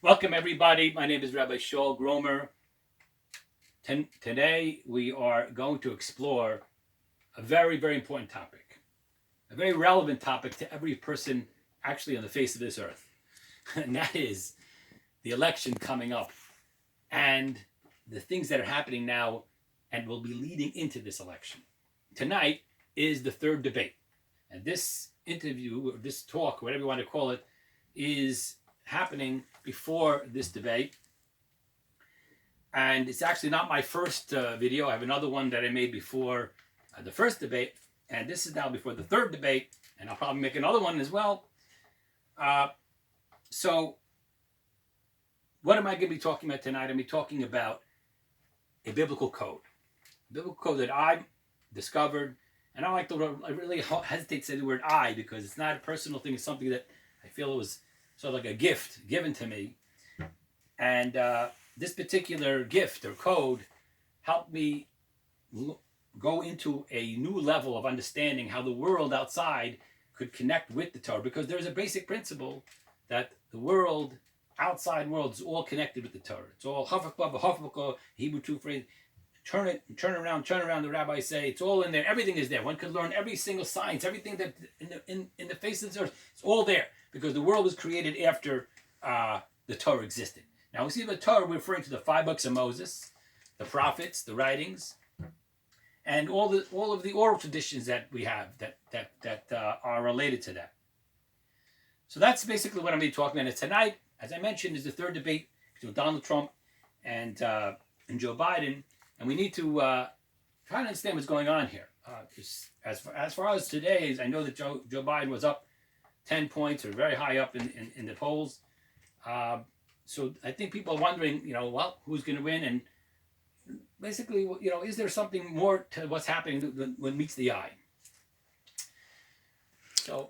Welcome, everybody. My name is Rabbi Gromer. Today, we are going to explore a very, very important topic, a very relevant topic to every person actually on the face of this earth. And that is the election coming up and the things that are happening now and will be leading into this election. Tonight is the third debate. And this interview, or this talk, whatever you want to call it, is happening before this debate. And it's actually not my first video. I have another one that I made before the first debate. And this is now before the third debate. And I'll probably make another one as well. So what am I going to be talking about tonight? I'm going to be talking about a biblical code. A biblical code that I discovered. And I really hesitate to say the word I, because it's not a personal thing. It's something that I feel it was sort of like a gift given to me. And this particular gift or code helped me go into a new level of understanding how the world outside could connect with the Torah, because there's a basic principle that the world, outside world, is all connected with the Torah. It's all hafakba, Hebrew two phrase, turn around, the rabbis say, it's all in there, everything is there. One could learn every single science, everything that in the face of the earth, it's all there, because the world was created after the Torah existed. Now we see the Torah referring to the 5 books of Moses, the prophets, the writings, and all of the oral traditions that we have that are related to that. So that's basically what I'm going to be talking about. Tonight, as I mentioned, is the third debate between Donald Trump and Joe Biden, and we need to try to understand what's going on here. As far as today, I know that Joe Biden was up 10 points, or very high up in the polls. So I think people are wondering, who's going to win? And basically, is there something more to what's happening than what meets the eye? So,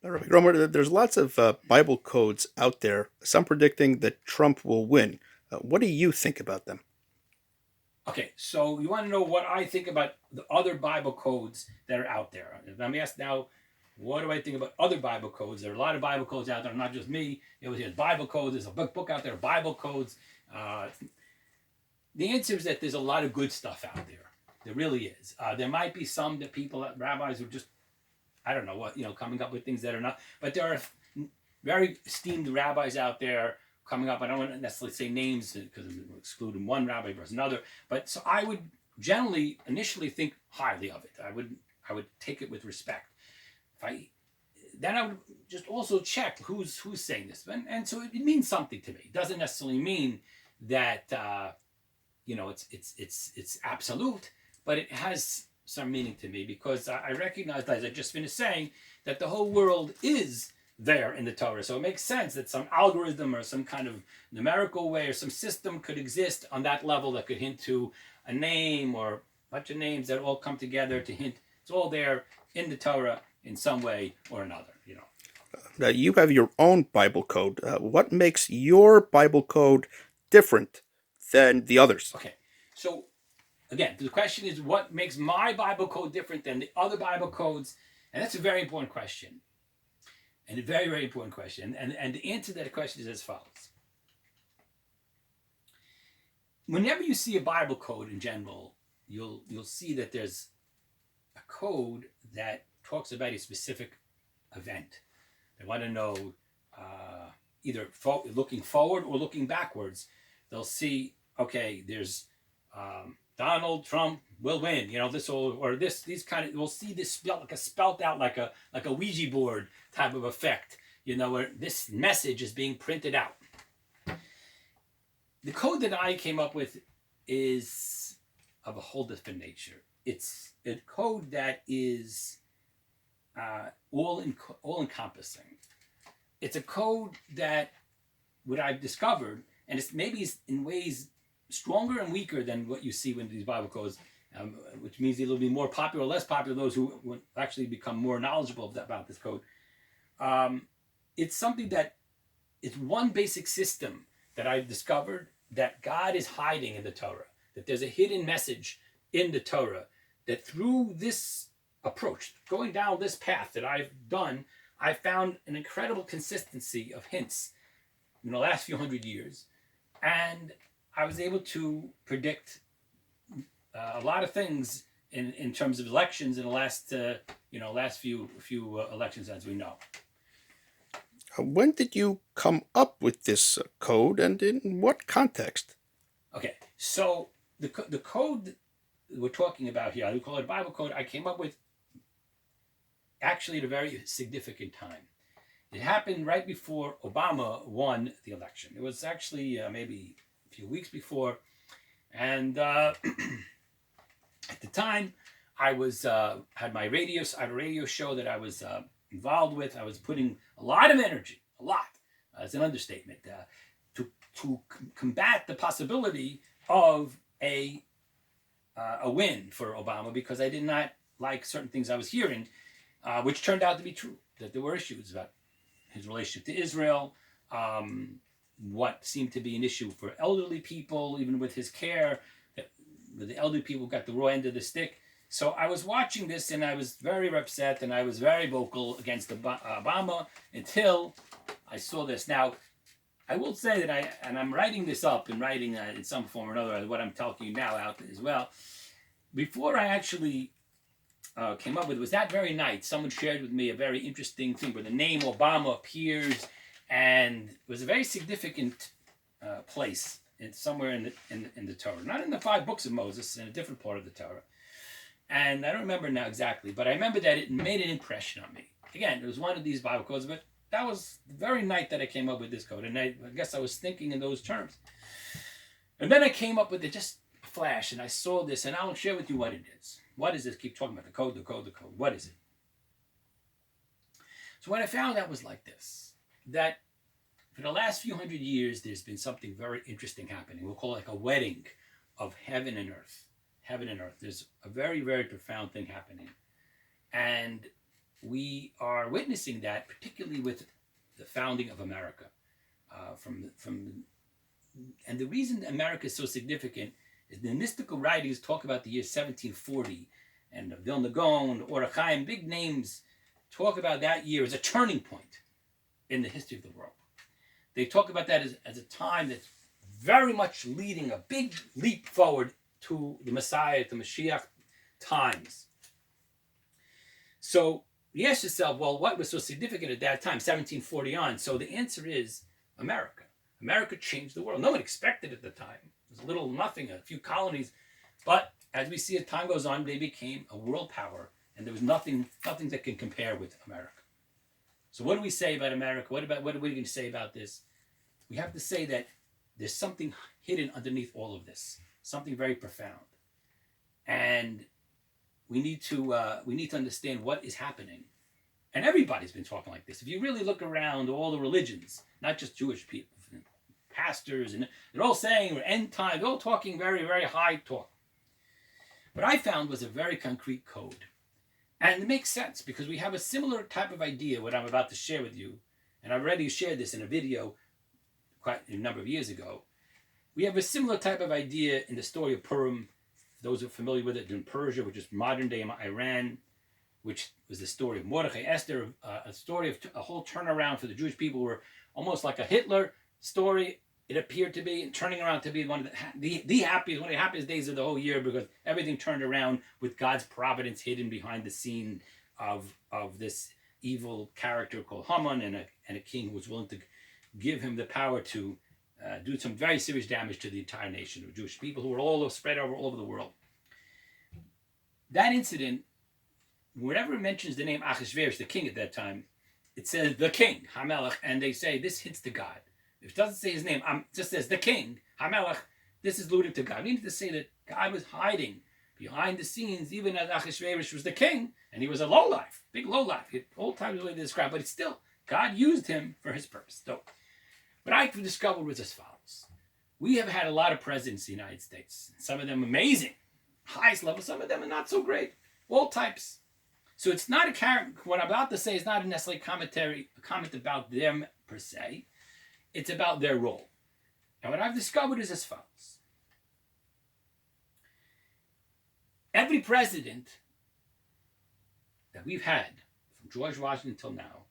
Rabbi Gromer, there's lots of Bible codes out there, some predicting that Trump will win. What do you think about them? Okay, so you want to know what I think about the other Bible codes that are out there. Let me ask now, what do I think about other Bible codes? There are a lot of Bible codes out there, not just me. There's Bible codes. There's a book out there, Bible codes. The answer is that there's a lot of good stuff out there. There really is. There might be some that rabbis are just, I don't know what, coming up with things that are not. But there are very esteemed rabbis out there coming up. I don't want to necessarily say names because I'm excluding one rabbi versus another. But so I would generally initially think highly of it. I would take it with respect. Then I would just also check who's saying this, and so it means something to me. It doesn't necessarily mean that it's absolute, but it has some meaning to me, because I recognize, as I just finished saying, that the whole world is there in the Torah. So it makes sense that some algorithm or some kind of numerical way or some system could exist on that level that could hint to a name or a bunch of names that all come together to hint. It's all there in the Torah in some way or another. Now, you have your own Bible code. What makes your Bible code different than the others? Okay, so again, the question is, what makes my Bible code different than the other Bible codes? And that's a very important question. And a very, very important question. And the answer to that question is as follows. Whenever you see a Bible code in general, you'll see that there's a code that talks about a specific event. They want to know either looking forward or looking backwards. They'll see, okay, there's Donald Trump will win. These kind of, we'll see this spelt out like a Ouija board type of effect. Where this message is being printed out. The code that I came up with is of a whole different nature. It's a code that is all encompassing. It's a code that what I've discovered, and it's maybe in ways stronger and weaker than what you see when these Bible codes, which means it'll be more popular or less popular, those who will actually become more knowledgeable about this code. It's something that it's one basic system that I've discovered that God is hiding in the Torah, that there's a hidden message in the Torah, that through this approach, going down this path that I've done, I found an incredible consistency of hints last few hundred years, and I was able to predict a lot of things in terms of elections in the last few elections, as we know. When did you come up with this code, and in what context? Okay, so the code we're talking about here, we call it Bible code. I came up with actually at a very significant time. It happened right before Obama won the election. It was actually maybe a few weeks before, and at the time, I was had my radio. I had a radio show that I was involved with. I was putting a lot of energy, a lot. It's an understatement, to combat the possibility of a win for Obama, because I did not like certain things I was hearing, which turned out to be true. That there were issues about his relationship to Israel, what seemed to be an issue for elderly people, even with his care. The elderly people got the raw end of the stick. So I was watching this, and I was very upset, and I was very vocal against Obama until I saw this. Now, I will say that I'm writing this up and writing in some form or another, what I'm telling you now out as well. Before I actually came up with it, was that very night, someone shared with me a very interesting thing where the name Obama appears, and it was a very significant place. It's somewhere in the Torah, not in the 5 books of Moses, in a different part of the Torah. And I don't remember now exactly, but I remember that it made an impression on me. Again, it was one of these Bible codes, but that was the very night that I came up with this code, and I guess I was thinking in those terms. And then I came up with it, just a flash, and I saw this, and I'll share with you what it is. What is this? Keep talking about the code, the code, the code. What is it? So what I found out was like this, that for the last few hundred years, there's been something very interesting happening. We'll call it like a wedding of heaven and earth. Heaven and earth. There's a very, very profound thing happening. And we are witnessing that, particularly with the founding of America. And the reason America is so significant is the mystical writings talk about the year 1740, and Vilna Gaon, Or HaChaim, big names talk about that year as a turning point in the history of the world. They talk about that as a time that's very much leading a big leap forward to the Messiah, to Mashiach times. So you ask yourself, well, what was so significant at that time, 1740 on? So the answer is America. America changed the world. No one expected it at the time. It was a little nothing, a few colonies. But as we see as time goes on, they became a world power, and there was nothing that can compare with America. So what do we say about America? What are we going to say about this? We have to say that there's something hidden underneath all of this, something very profound, and we need to understand what is happening. And everybody's been talking like this. If you really look around all the religions, not just Jewish people, pastors, and they're all saying we're end time. They're all talking very, very high talk. What I found was a very concrete code. And it makes sense because we have a similar type of idea, what I'm about to share with you. And I've already shared this in a video quite a number of years ago. We have a similar type of idea in the story of Purim. For those who are familiar with it, in Persia, which is modern day Iran, which was the story of Mordechai, Esther, a story of a whole turnaround for the Jewish people, were almost like a Hitler story. It appeared to be, and turning around to be one of the happiest, one of the happiest days of the whole year, because everything turned around with God's providence hidden behind the scene of this evil character called Haman, and a king who was willing to give him the power to do some very serious damage to the entire nation of Jewish people who were all spread all over the world. That incident, whenever it mentions the name Achashverosh, the king at that time, it says the king, Hamelech, and they say this hints to God. If it doesn't say his name, it just says the king, Hamelech, this is alluding to God. We need to say that God was hiding behind the scenes, even as Achashverosh was the king, and he was a lowlife, big lowlife. All times the way they describe, but it's still, God used him for his purpose. So, what I discovered was as follows. We have had a lot of presidents in the United States. Some of them amazing, highest level. Some of them are not so great. All types. So it's not a character. What I'm about to say is not necessarily a comment about them per se. It's about their role. And what I've discovered is as follows. Every president that we've had, from George Washington until now,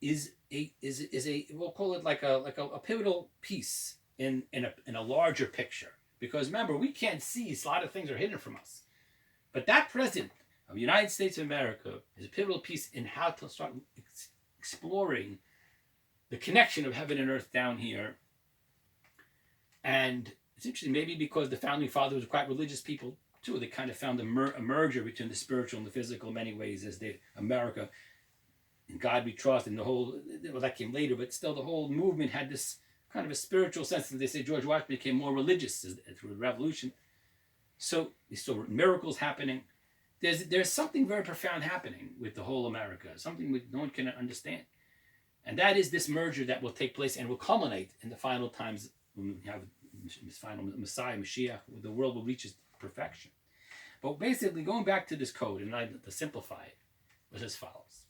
is a we'll call it like a pivotal piece in a larger picture. Because remember, we can't see, a lot of things are hidden from us. But that president of the United States of America is a pivotal piece in how to start exploring the connection of heaven and earth down here. And it's interesting, maybe because the founding fathers were quite religious people too. They kind of found a merger between the spiritual and the physical in many ways, as did America. In God we trust, and the whole, well, that came later, but still the whole movement had this kind of a spiritual sense. And they say George Washington became more religious through the revolution. So we saw miracles happening. There's something very profound happening with the whole America, something no one can understand. And that is this merger that will take place and will culminate in the final times when we have this final Messiah, Mashiach, where the world will reach its perfection. But basically, going back to this code, and to simplify it, was as follows.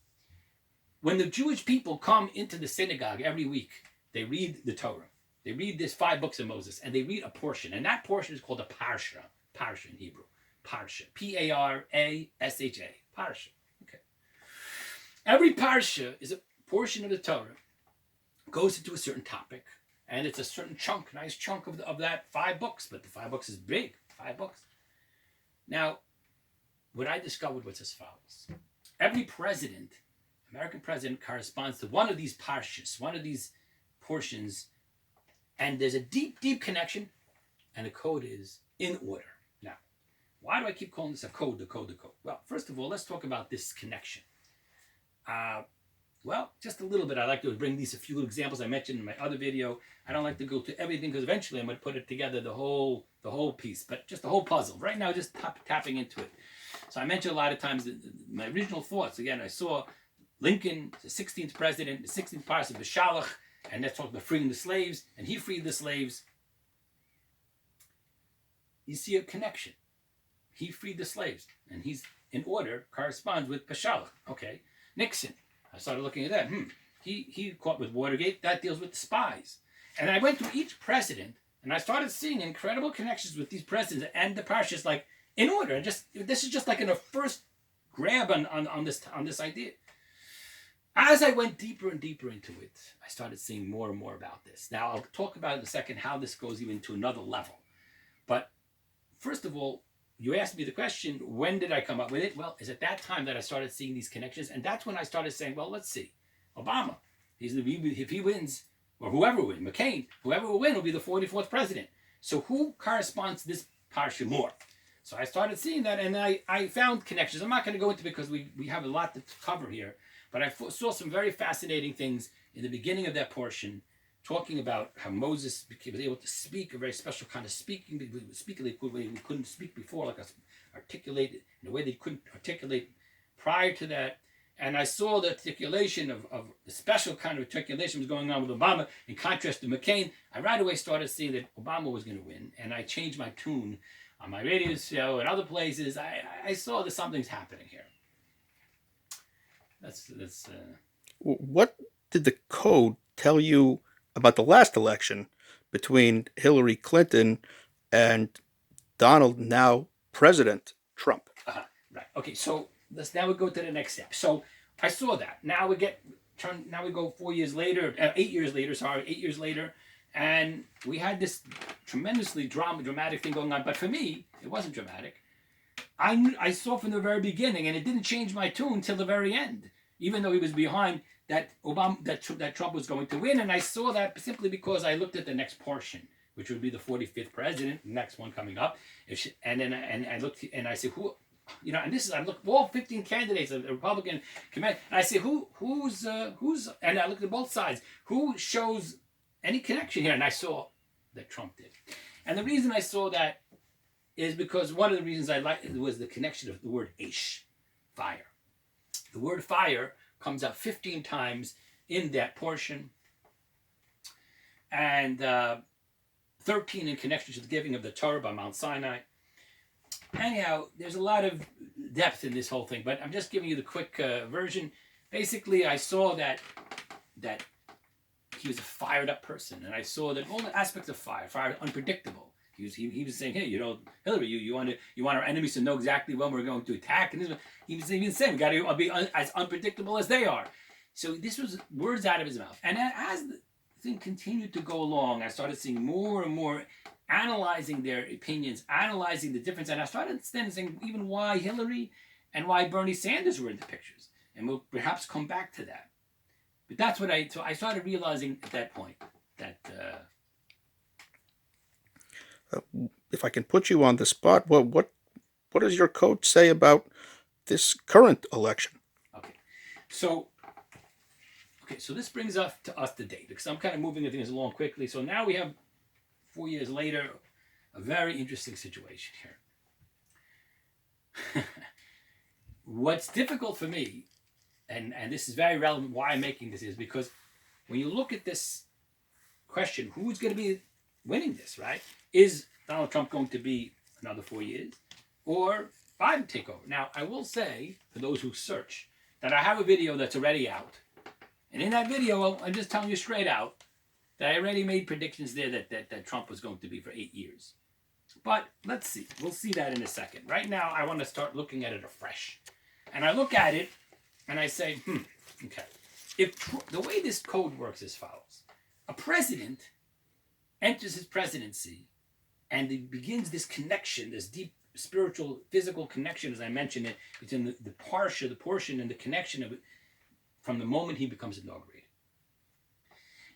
When the Jewish people come into the synagogue every week, they read the Torah. They read these 5 books of Moses, and they read a portion. And that portion is called a parsha. Parsha in Hebrew. Parsha. P-A-R-A-S-H-A. Parsha. Okay. Every parsha is a portion of the Torah, goes into a certain topic, and it's a certain chunk, nice chunk of that 5 books. But the 5 books is big. 5 books. Now, what I discovered was as follows. Every president, American president, corresponds to one of these parshas, one of these portions, and there's a deep, deep connection, and the code is in order. Now, why do I keep calling this a code, the code, the code? Well, first of all, let's talk about this connection. Well, just a little bit. I like to bring these a few examples I mentioned in my other video. I don't like to go to everything because eventually I'm going to put it together, the whole piece, but just the whole puzzle. Right now, just tapping into it. So I mentioned a lot of times my original thoughts. Again, I saw Lincoln, the 16th president, the 16th parsha of Beshalach, and let's talk about freeing the slaves, and he freed the slaves. You see a connection. He freed the slaves, and he's in order, corresponds with Beshalach. Okay. Nixon, I started looking at that. He caught with Watergate. That deals with the spies. And I went through each president, and I started seeing incredible connections with these presidents and the parshas, like in order. And this is just like in a first grab on this idea. As I went deeper and deeper into it, I started seeing more and more about this. Now, I'll talk about in a second how this goes even to another level. But first of all, you asked me the question, when did I come up with it? Well, it's at that time that I started seeing these connections. And that's when I started saying, well, let's see. Obama, if he wins, or whoever will win, McCain, whoever will win will be the 44th president. So who corresponds to this parsha more? So I started seeing that, and I found connections. I'm not going to go into it because we have a lot to cover here. But I saw some very fascinating things in the beginning of that portion, talking about how Moses was able to speak, a very special kind of speaking. He was speaking in a way we couldn't speak before, like articulate in a way they couldn't articulate prior to that. And I saw the articulation of the special kind of articulation was going on with Obama in contrast to McCain. I right away started seeing that Obama was going to win, and I changed my tune on my radio show and other places. I saw that something's happening here. What did the code tell you about the last election between Hillary Clinton and Donald, now President Trump? Right. Okay. So now we go to the next step. So I saw that. Now we go 8 years later. 8 years later, and we had this tremendously dramatic thing going on. But for me, it wasn't dramatic. I saw from the very beginning, and it didn't change my tune till the very end, even though he was behind, that Trump was going to win. And I saw that simply because I looked at the next portion, which would be the 45th president, the next one coming up. And I looked and I said, who, and this is, I looked all 15 candidates of the Republican committee, and I said, who's, and I looked at both sides, who shows any connection here? And I saw that Trump did. And the reason I saw that is because one of the reasons I liked it was the connection of the word ish, fire. The word fire comes out 15 times in that portion, and 13 in connection to the giving of the Torah by Mount Sinai. Anyhow, there's a lot of depth in this whole thing, but I'm just giving you the quick version. Basically, I saw that he was a fired up person, and I saw that all the aspects of fire, unpredictable. He was saying, hey, Hillary, you want our enemies to know exactly when we're going to attack, and he was even saying we got to be as unpredictable as they are. So this was words out of his mouth. And as the thing continued to go along, I started seeing more and more analyzing their opinions, analyzing the difference. And I started understanding even why Hillary and why Bernie Sanders were in the pictures. And we'll perhaps come back to that. But that's what so I started realizing at that point that If I can put you on the spot, what does your code say about this current election? okay. So this brings us to date because I'm kind of moving things along quickly. So now we have 4 years later, a very interesting situation here. What's difficult for me, and this is very relevant why I'm making this, is because when you look at this question, who's going to be winning this, right? Is Donald Trump going to be another 4 years or Biden take over? Now, I will say, for those who search, that I have a video that's already out. And in that video, I'm just telling you straight out that I already made predictions there that Trump was going to be for 8 years. But let's see. We'll see that in a second. Right now, I want to start looking at it afresh. And I look at it and I say, okay. The way this code works is as follows. A president enters his presidency and he begins this connection, this deep spiritual, physical connection, as I mentioned it, between the portion and the connection of it from the moment he becomes inaugurated.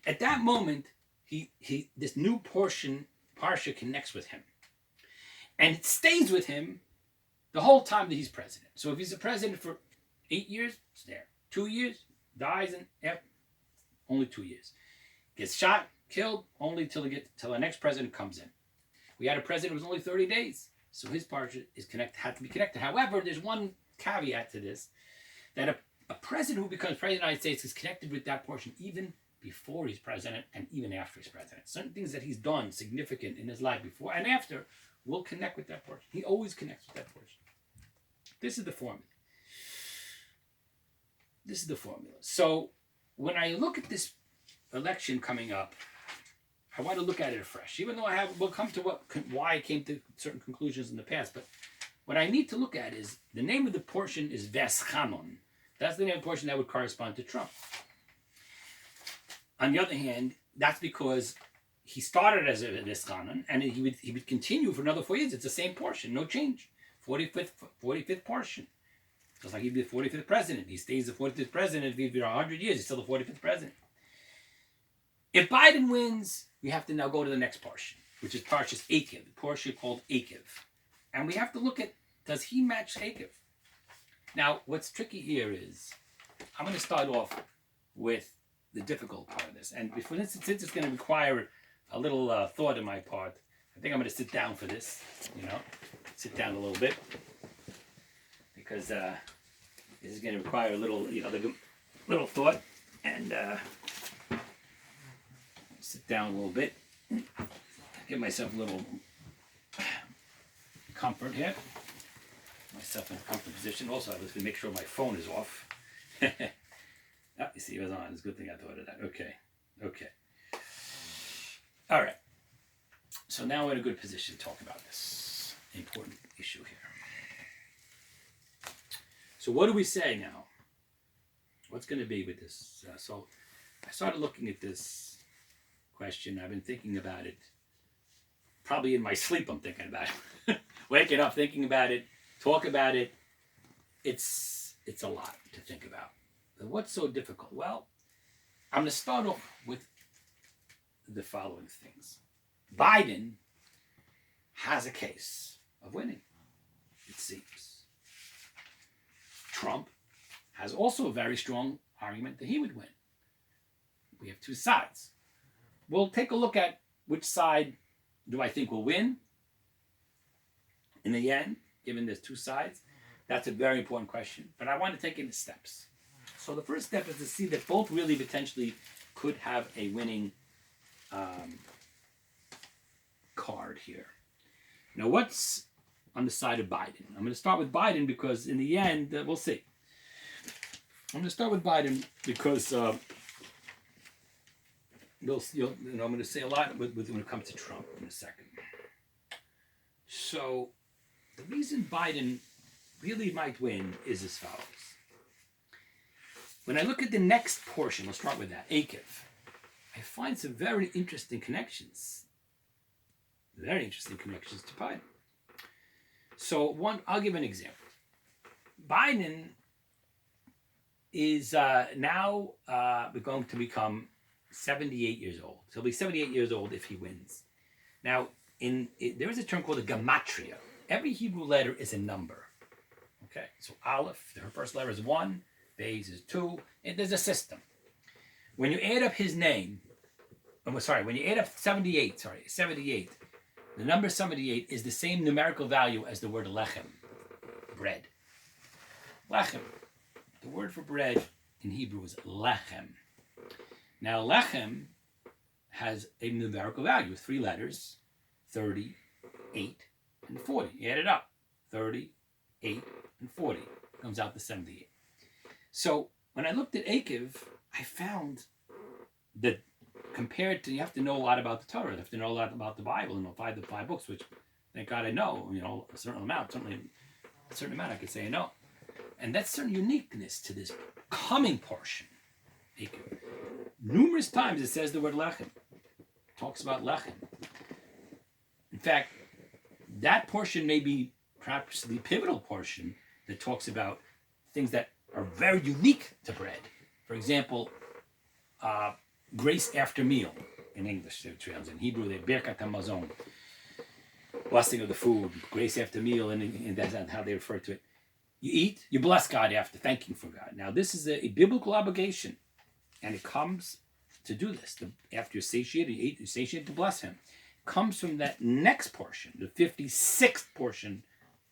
At that moment, this new parsha connects with him. And it stays with him the whole time that he's president. So if he's the president for 8 years, it's there. 2 years, dies in only 2 years. Gets shot, killed, only till the next president comes in. We had a president who was only 30 days. So his parsha had to be connected. However, there's one caveat to this, that a president who becomes president of the United States is connected with that portion even before he's president and even after he's president. Certain things that he's done significant in his life before and after will connect with that portion. He always connects with that portion. This is the formula. So when I look at this election coming up, I want to look at it afresh. Even though we'll come to why I came to certain conclusions in the past. But what I need to look at is the name of the portion is Veschanon. That's the name of the portion that would correspond to Trump. On the other hand, that's because he started as a Veschanon and he would continue for another 4 years. It's the same portion, no change. 45th portion. Just like he'd be the 45th president. He stays the 45th president. If he'd been 100 years, he's still the 45th president. If Biden wins, we have to now go to the next portion, which is Parshas Akiv, the portion called Akiv. And we have to look at, does he match Akiv? Now, what's tricky here is, I'm going to start off with the difficult part of this. And since it's going to require a little thought on my part, I think I'm going to sit down for this, sit down a little bit. Because this is going to require a little, little thought. And sit down a little bit. Give myself a little comfort here. Myself in a comfort position. Also, I was going to make sure my phone is off. You see, it was on. It's a good thing I thought of that. Okay. All right. So now we're in a good position to talk about this important issue here. So what do we say now? What's going to be with this? So I started looking at this question. I've been thinking about it. Probably in my sleep I'm thinking about it. Waking up thinking about it. Talk about it. It's a lot to think about. But what's so difficult? Well, I'm going to start off with the following things. Biden has a case of winning, it seems. Trump has also a very strong argument that he would win. We have two sides. We'll take a look at which side do I think will win in the end, given there's two sides. That's a very important question, but I want to take it in steps. So the first step is to see that both really potentially could have a winning card here. Now, what's on the side of Biden? I'm going to start with Biden because in the end, we'll see. I'm going to start with Biden because I'm going to say a lot when it comes to Trump in a second. So the reason Biden really might win is as follows. when I look at the next portion, let's start with that, Akev, I find some very interesting connections. Very interesting connections to Biden. So I'll give an example. Biden is now going to become 78 years old. So he'll be 78 years old if he wins. Now, there is a term called a gematria. Every Hebrew letter is a number. Okay, so Aleph, her first letter is 1, Beis is 2, and there's a system. When you add up his name, when you add up 78, the number 78 is the same numerical value as the word lechem, bread. Lechem. The word for bread in Hebrew is lechem. Now, lechem has a numerical value, 3 letters, 30, 8, and 40. You add it up, 30, 8, and 40. Comes out to 78. So when I looked at Akev, I found that compared to, you have to know a lot about the Torah, you have to know a lot about the Bible, the five books, which thank God I know, a certain amount, certainly a certain amount I could say I know. And that's certain uniqueness to this coming portion. Akev. Numerous times it says the word lechem. It talks about lechem. In fact, that portion may be perhaps the pivotal portion that talks about things that are very unique to bread. For example, grace after meal in English. In Hebrew, they Birkat HaMazon, blessing of the food, grace after meal, and that's how they refer to it. You eat, you bless God after, thanking for God. Now, this is a biblical obligation, and it comes to do this. After you're satiated, you eat, you're satiated to bless Him. It comes from that next portion, the 56th portion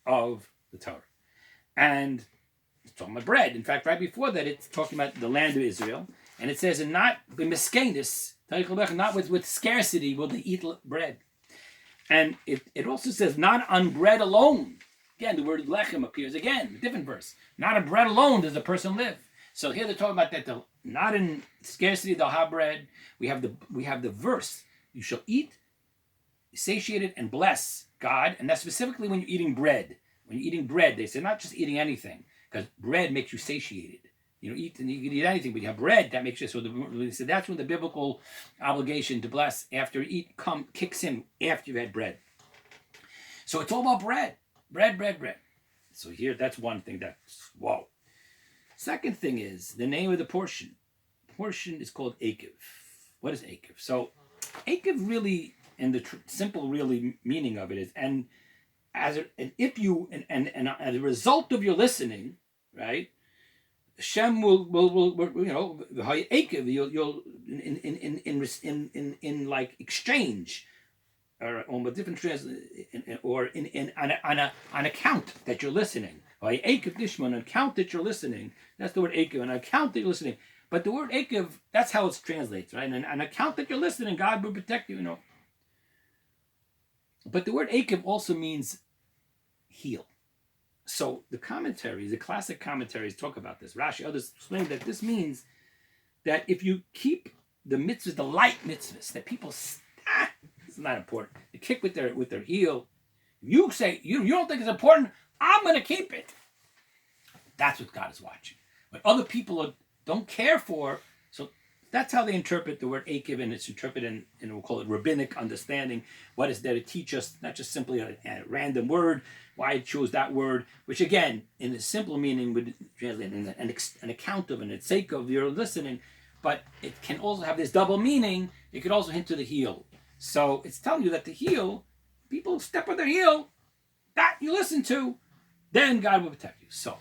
of the Torah. And it's talking about bread. In fact, right before that, it's talking about the land of Israel. And it says, and not with scarcity will they eat bread. And it also says, not on bread alone. Again, the word lechem appears again, a different verse. Not on bread alone does a person live. So here they're talking about that not in scarcity they'll have bread. We have the verse, you shall eat, satiated, and bless God. And that's specifically when you're eating bread. When you're eating bread, they say not just eating anything, because bread makes you satiated. You can eat anything, but you have bread that makes you so. So that's when the biblical obligation to bless after you eat kicks in after you've had bread. So it's all about bread. Bread. So here, that's one thing that's, whoa. Second thing is the name of the portion. Portion is called Akev. What is Akev? So Akev really, and the simple really meaning of it is, and as a result of your listening, right? Hashem will Akev, you'll in like exchange, or on a different or on account that you're listening. On account that you're listening. That's the word Akev, on account that you're listening. But the word Akev, that's how it translates, right? And on account that you're listening, God will protect you, But the word Akev also means heal. So the classic commentaries talk about this. Rashi, others explain that this means that if you keep the mitzvahs, the light mitzvahs, that people it's not important. They kick with their heel. You say you don't think it's important. I'm going to keep it. That's what God is watching. What other people don't care for. So that's how they interpret the word Akev, and it's interpreted in we'll call it rabbinic understanding. What is there to teach us? Not just simply a random word. Why I chose that word, which again, in a simple meaning, would translate an account of, and its sake of your listening. But it can also have this double meaning. It could also hint to the heel. So it's telling you that the heel, people step on their heel, that you listen to, then God will protect you. So I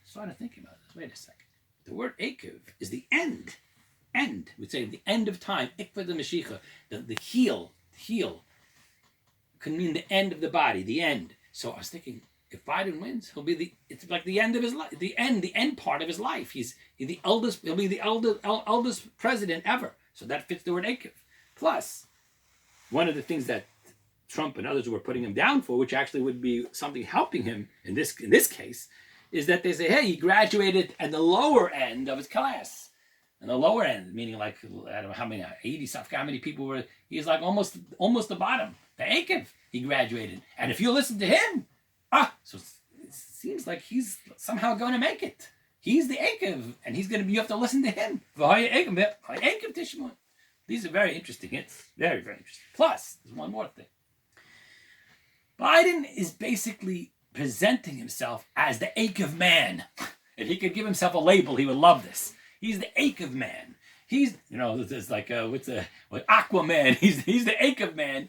started thinking about this. Wait a second. The word Akev is the end. We'd say the end of time. Ikva the Mashiach. The heel can mean the end of the body, the end. So I was thinking, if Biden wins, it's like the end of his life, the end part of his life. He'll be the eldest president ever. So that fits the word Akev. Plus, one of the things that Trump and others were putting him down for, which actually would be something helping him in this case, is that they say, hey, he graduated at the lower end of his class. And the lower end, meaning like, I don't know how many, 80 something, how many people were, he's like almost the bottom. The Akev, he graduated. And if you listen to him, so it seems like he's somehow going to make it. He's the Akev, and he's going to be, you have to listen to him. These are very interesting hits. Very, very interesting. Plus, there's one more thing. Biden is basically presenting himself as the Akev man. And he could give himself a label. He would love this. He's the Akev man. He's, it's like, Aquaman. He's the Akev man.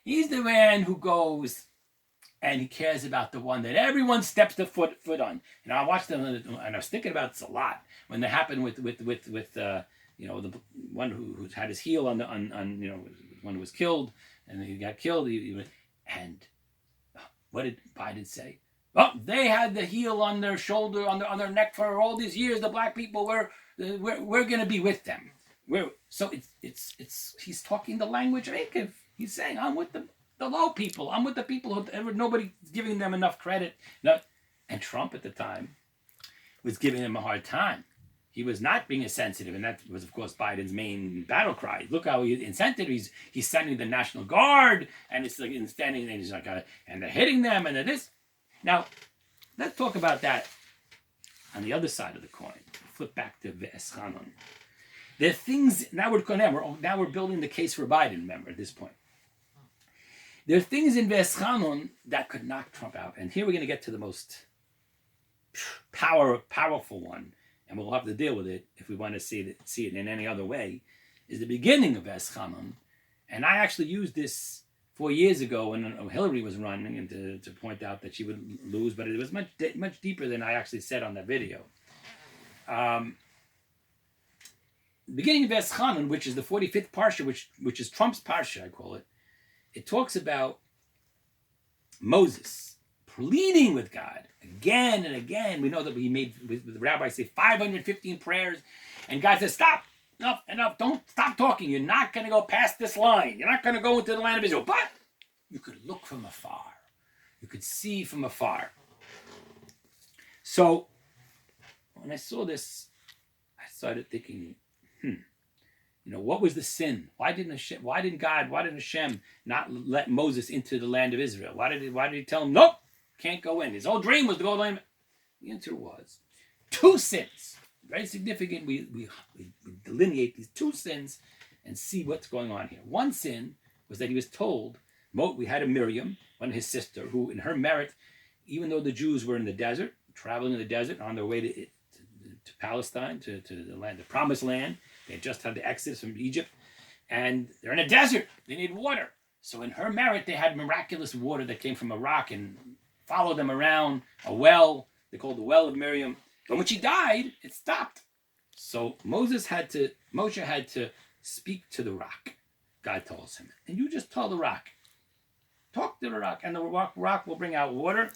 He's the man who goes and he cares about the one that everyone steps the foot on. I watched them, and I was thinking about this a lot when that happened with the one who had his heel on one who was killed, and he got killed. And what did Biden say? Oh, they had the heel on their shoulder, on their neck for all these years. The black people we're going to be with them. He's talking the language of Akev. He's saying, I'm with the low people. I'm with the people who nobody's giving them enough credit. And Trump at the time was giving him a hard time. He was not being as sensitive, and that was, of course, Biden's main battle cry. Look how he's insensitive. He's sending the National Guard, and it's like standing there, and he's like, and they're hitting them, and they're this. Now, let's talk about that on the other side of the coin. Flip back to Ve'eschanon. There are things, now we're building the case for Biden, remember, at this point. There are things in Ve'eschanon that could knock Trump out. And here we're going to get to the most powerful one, and we'll have to deal with it if we want to see it in any other way, is the beginning of Ve'eschanon. And I actually used this 4 years ago when Hillary was running, and to point out that she would lose, but it was much deeper than I actually said on that video. The beginning of Ve'eschanon, which is the 45th parsha, which is Trump's parsha, I call it, it talks about Moses pleading with God again and again. We know that he made, the Rabbi say, 515 prayers, and God says, stop, enough, don't stop talking. You're not going to go past this line. You're not going to go into the land of Israel. But you could look from afar. You could see from afar. So when I saw this, I started thinking, what was the sin? Why didn't Hashem not let Moses into the land of Israel? Why did he tell him, nope, can't go in? His whole dream was to go to the land. The answer was 2 sins. Very significant. We delineate these 2 sins and see what's going on here. One sin was that he was told, we had a Miriam, one of his sister, who in her merit, even though the Jews were in the desert, traveling in the desert on their way to Palestine, to the land, the promised land. They just had the exodus from Egypt, and they're in a desert. They need water. So in her merit, they had miraculous water that came from a rock and followed them around a well. They called the well of Miriam. But when she died, it stopped. So Moshe had to speak to the rock. God tells him, and you just tell the rock, talk to the rock, and the rock will bring out water.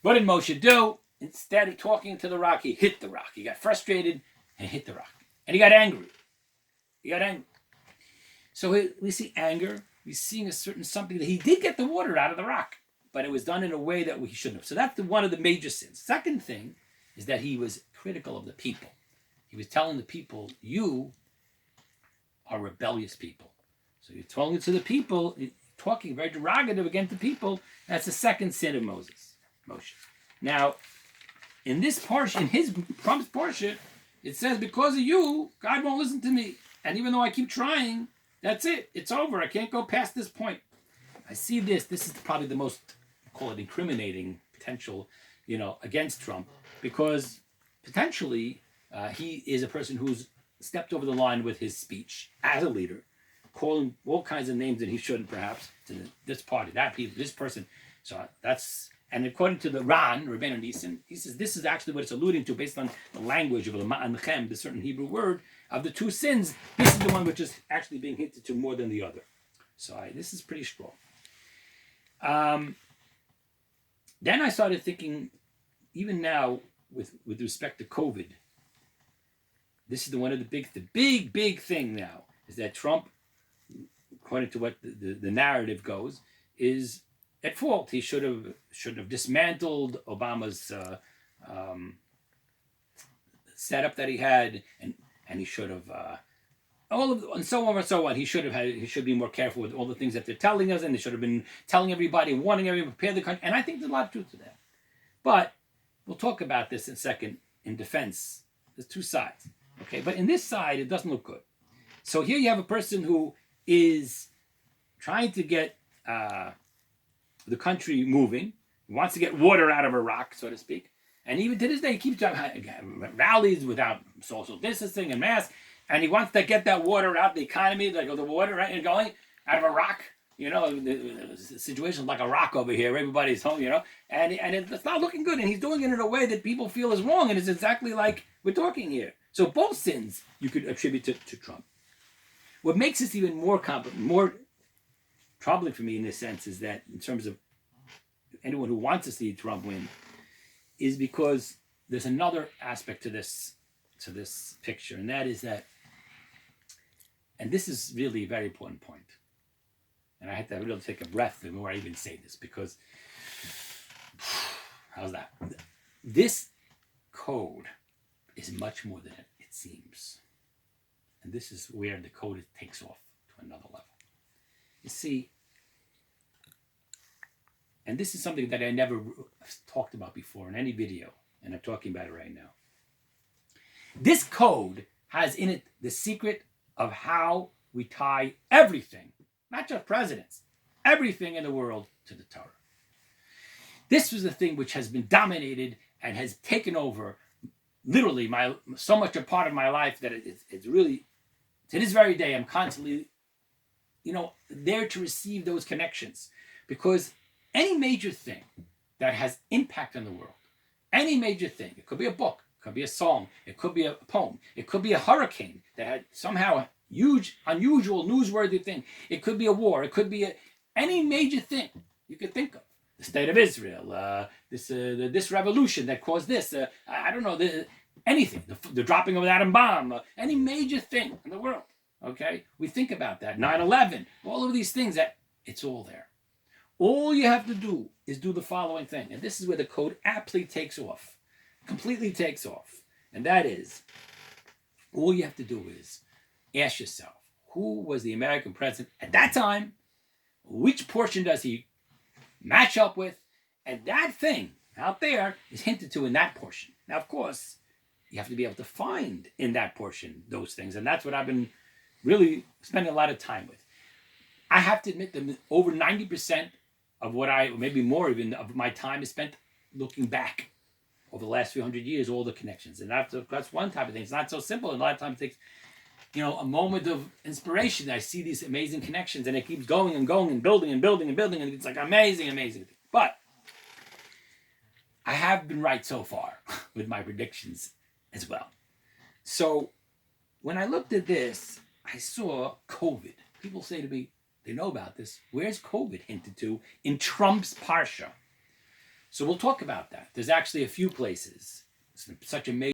What did Moshe do? Instead of talking to the rock, he hit the rock. He got frustrated and hit the rock. And he got angry. So we see anger. We're seeing something that he did get the water out of the rock, but it was done in a way that he shouldn't have. So that's one of the major sins. Second thing is that he was critical of the people. He was telling the people, you are rebellious people. So you're telling it to the people, talking very derogative against the people. That's the second sin of Moshe. Now, in this parsha, in his Trump's parsha, it says, because of you, God won't listen to me. And even though I keep trying, that's it. It's over. I can't go past this point. I see this. This is probably the most, call it incriminating potential, against Trump, because potentially he is a person who's stepped over the line with his speech as a leader, calling all kinds of names that he shouldn't, perhaps, to this party, that people, this person. So that's... And according to the Ran, Rabbeinu Nissen, he says this is actually what it's alluding to based on the language of the ma'anchem, the certain Hebrew word, of the 2 sins. This is the one which is actually being hinted to more than the other. So this is pretty strong. Then I started thinking, even now, with respect to COVID, this is one of the big thing now, is that Trump, according to what the narrative goes, is at fault. He should have dismantled Obama's setup that he had, and he should have and so on and so on. He should be more careful with all the things that they're telling us, and they should have been telling everybody, warning everybody, prepare the country. And I think there's a lot of truth to that. But we'll talk about this in a second in defense. There's two sides. Okay, but in this side, it doesn't look good. So here you have a person who is trying to get the country moving, wants to get water out of Iraq, so to speak. And even to this day, he keeps rallies without social distancing and masks. And he wants to get that water out, the economy, like the water right, and going out of Iraq. You know, the situation like Iraq over here. Everybody's home, you know. And it's not looking good. And he's doing it in a way that people feel is wrong. And it's exactly like we're talking here. So both sins you could attribute to Trump. What makes this even more troubling for me in this sense is that in terms of anyone who wants to see Trump win is because there's another aspect to this picture, and that is that, and this is really a very important point, and I had to really take a breath before I even say this, because how's that? This code is much more than it seems, and this is where the code takes off to another level. You see, and this is something that I never talked about before in any video, and I'm talking about it right now. This code has in it the secret of how we tie everything, not just presidents, everything in the world to the Torah. This was the thing which has been dominated and has taken over literally so much a part of my life that it's really, to this very day, I'm constantly, there to receive those connections, because any major thing that has impact on the world, any major thing, it could be a book, it could be a song, it could be a poem, it could be a hurricane that had somehow a huge, unusual, newsworthy thing, it could be a war, it could be any major thing you could think of. The state of Israel, this revolution that caused this, I don't know, anything, the dropping of an atom bomb, any major thing in the world, okay? We think about that, 9/11, all of these things, that it's all there. All you have to do is do the following thing. And this is where the code aptly takes off, completely takes off. And that is, all you have to do is ask yourself, who was the American president at that time? Which portion does he match up with? And that thing out there is hinted to in that portion. Now, of course, you have to be able to find in that portion those things. And that's what I've been really spending a lot of time with. I have to admit that over 90% of maybe more even, of my time is spent looking back over the last few hundred years, all the connections. And that's one type of thing. It's not so simple. And a lot of times it takes, a moment of inspiration. I see these amazing connections, and it keeps going and going and building and building and building. And it's like amazing, amazing. But I have been right so far with my predictions as well. So when I looked at this, I saw COVID. People say to me, they know about this. Where's COVID hinted to in Trump's Parsha? So we'll talk about that. There's actually a few places. It's such a major